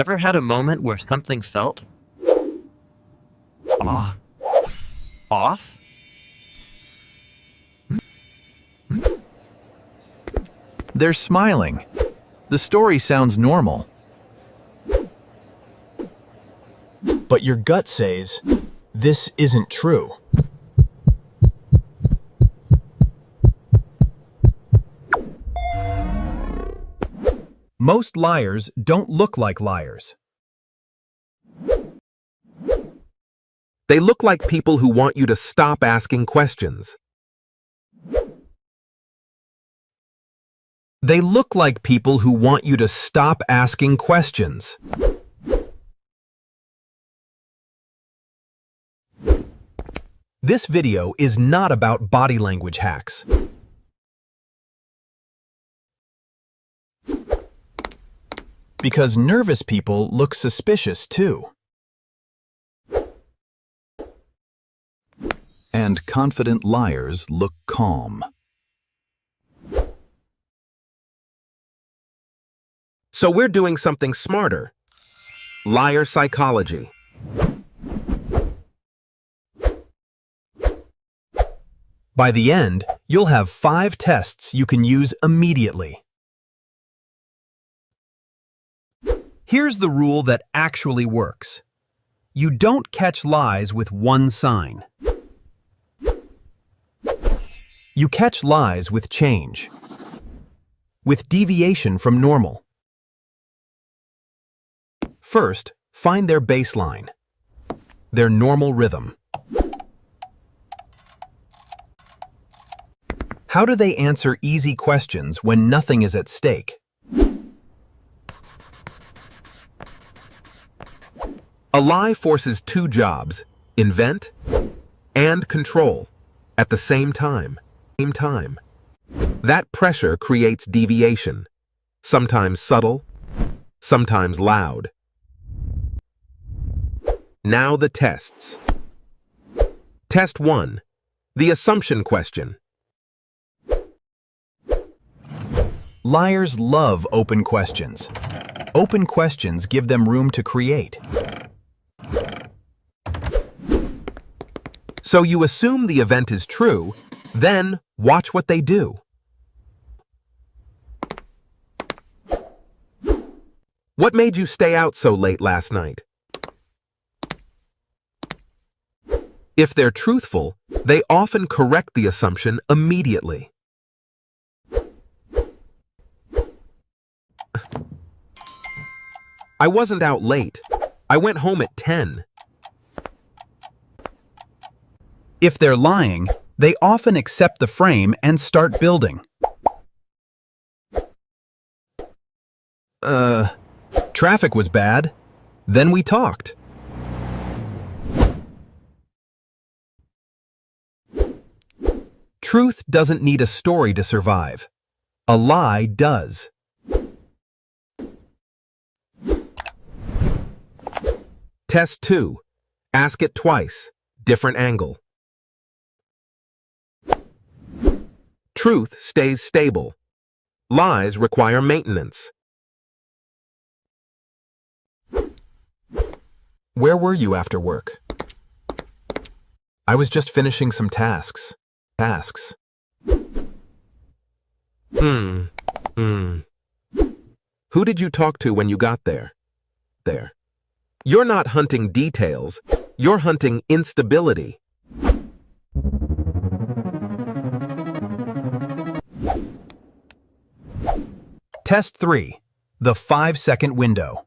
Ever had a moment where something felt off? Off? They're smiling. The story sounds normal. But your gut says, this isn't true. Most liars don't look like liars. They look like people who want you to stop asking questions. They look like people who want you to stop asking questions. This video is not about body language hacks. Because nervous people look suspicious too. And confident liars look calm. So we're doing something smarter. Liar psychology. By the end, you'll have 5 tests you can use immediately. Here's the rule that actually works. You don't catch lies with one sign. You catch lies with change, with deviation from normal. First, find their baseline, their normal rhythm. How do they answer easy questions when nothing is at stake? A lie forces 2 jobs, invent and control, at the same time. That pressure creates deviation, sometimes subtle, sometimes loud. Now the tests. Test 1, the assumption question. Liars love open questions. Open questions give them room to create. So you assume the event is true, then watch what they do. What made you stay out so late last night? If they're truthful, they often correct the assumption immediately. I wasn't out late. I went home at 10. If they're lying, they often accept the frame and start building. Traffic was bad. Then we talked. Truth doesn't need a story to survive. A lie does. Test 2. Ask it twice. Different angle. Truth stays stable. Lies require maintenance. Where were you after work? I was just finishing some tasks. Who did you talk to when you got there? You're not hunting details. You're hunting instability. Test 3. The 5-second window.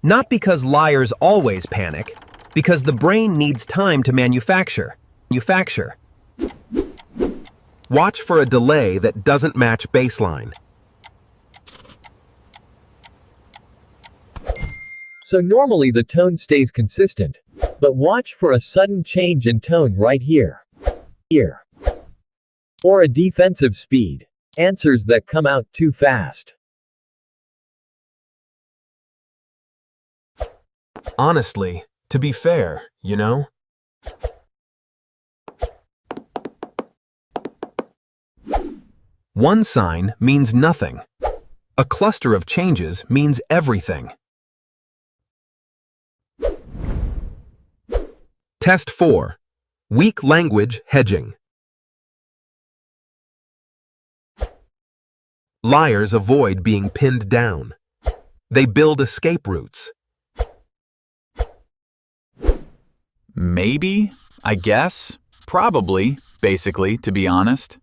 Not because liars always panic, because the brain needs time to manufacture. Watch for a delay that doesn't match baseline. So normally the tone stays consistent, but watch for a sudden change in tone right here. Or a defensive speed. Answers that come out too fast. Honestly, to be fair, you know? One sign means nothing. A cluster of changes means everything. Test 4. Weak language hedging. Liars avoid being pinned down. They build escape routes. Maybe, I guess, probably, basically, to be honest.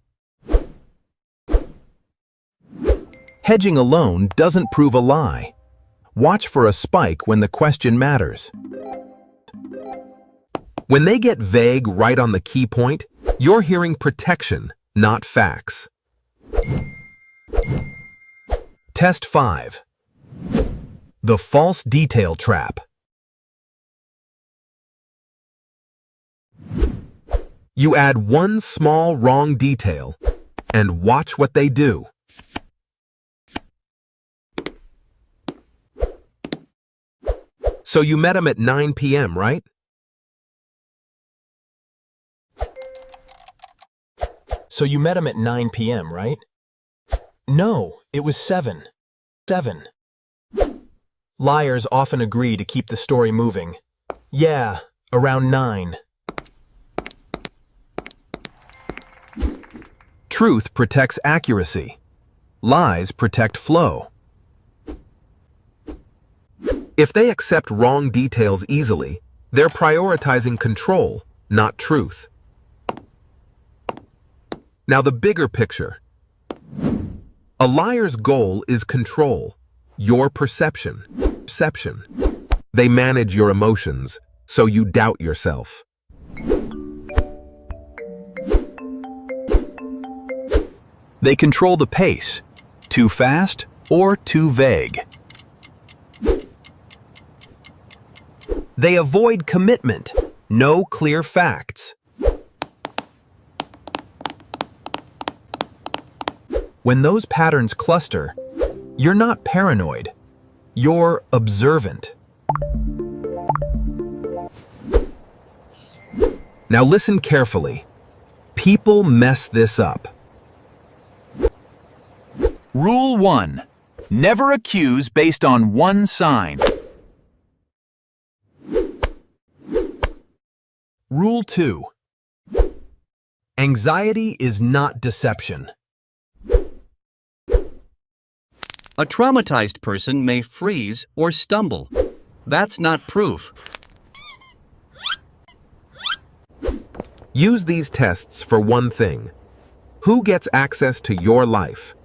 Hedging alone doesn't prove a lie. Watch for a spike when the question matters. When they get vague right on the key point, you're hearing protection, not facts. Test 5. The false detail trap. You add one small wrong detail and watch what they do. So you met him at 9 p.m., right? So you met him at 9 p.m., right? No, it was 7. 7. Liars often agree to keep the story moving. Yeah, around 9. Truth protects accuracy. Lies protect flow. If they accept wrong details easily, they're prioritizing control, not truth. Now the bigger picture. A liar's goal is control, your perception. They manage your emotions, so you doubt yourself. They control the pace, too fast or too vague. They avoid commitment, no clear facts. When those patterns cluster, you're not paranoid, you're observant. Now listen carefully. People mess this up. Rule 1. Never accuse based on one sign. Rule 2. Anxiety is not deception. A traumatized person may freeze or stumble. That's not proof. Use these tests for one thing. Who gets access to your life?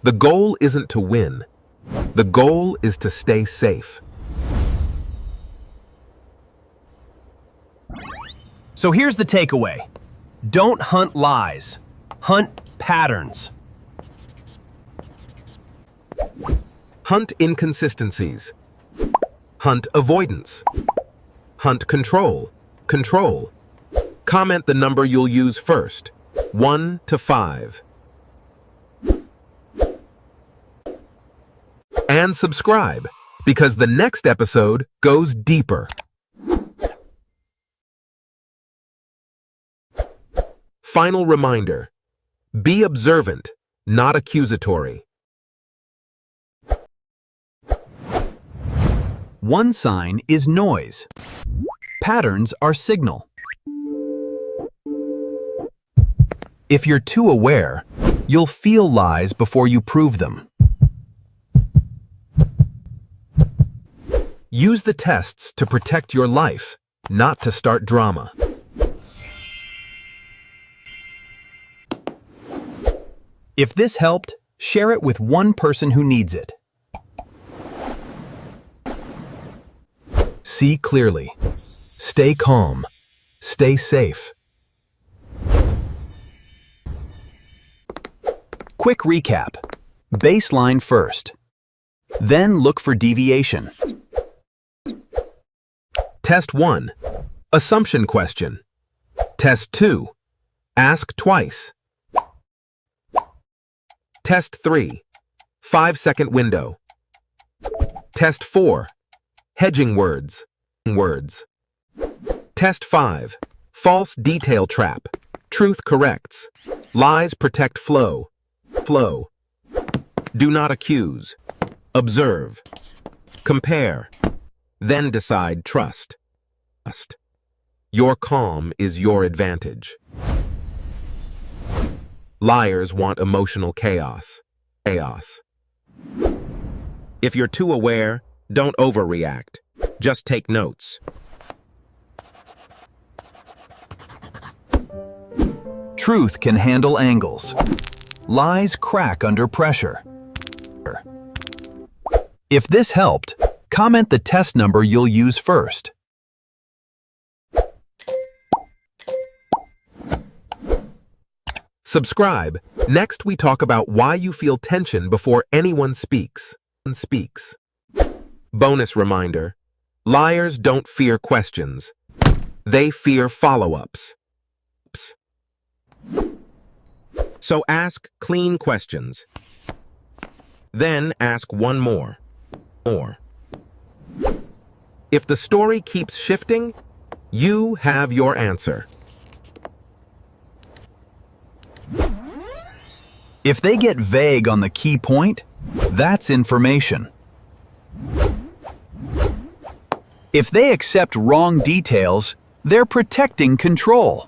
The goal isn't to win. The goal is to stay safe. So here's the takeaway. Don't hunt lies. Hunt patterns. Hunt inconsistencies. Hunt avoidance. Hunt control. Control. Comment the number you'll use first. 1 to 5. And subscribe, because the next episode goes deeper. Final reminder. Be observant, not accusatory. One sign is noise. Patterns are signal. If you're too aware, you'll feel lies before you prove them. Use the tests to protect your life, not to start drama. If this helped, share it with one person who needs it. See clearly. Stay calm. Stay safe. Quick recap. Baseline first. Then look for deviation. Test 1. Assumption question. Test 2. Ask twice. Test 3. 5-second window. Test 4. Hedging words. Test 5. False detail trap. Truth corrects. Lies protect flow. Flow. Do not accuse. Observe. Compare. Then decide trust. Your calm is your advantage. Liars want emotional chaos. If you're too aware, don't overreact. Just take notes. Truth can handle angles. Lies crack under pressure. If this helped, comment the test number you'll use first. Subscribe. Next, we talk about why you feel tension before anyone speaks. Bonus reminder: liars don't fear questions. They fear follow-ups. So ask clean questions. Then ask one more. If the story keeps shifting, you have your answer. If they get vague on the key point, that's information. If they accept wrong details, they're protecting control.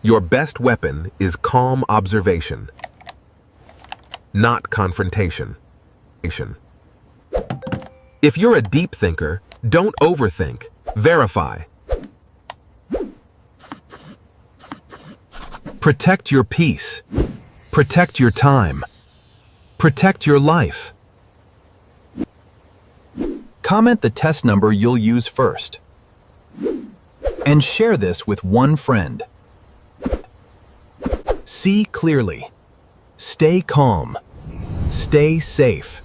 Your best weapon is calm observation, not confrontation. If you're a deep thinker, don't overthink. Verify. Protect your peace. Protect your time. Protect your life. Comment the test number you'll use first. And share this with one friend. See clearly. Stay calm. Stay safe.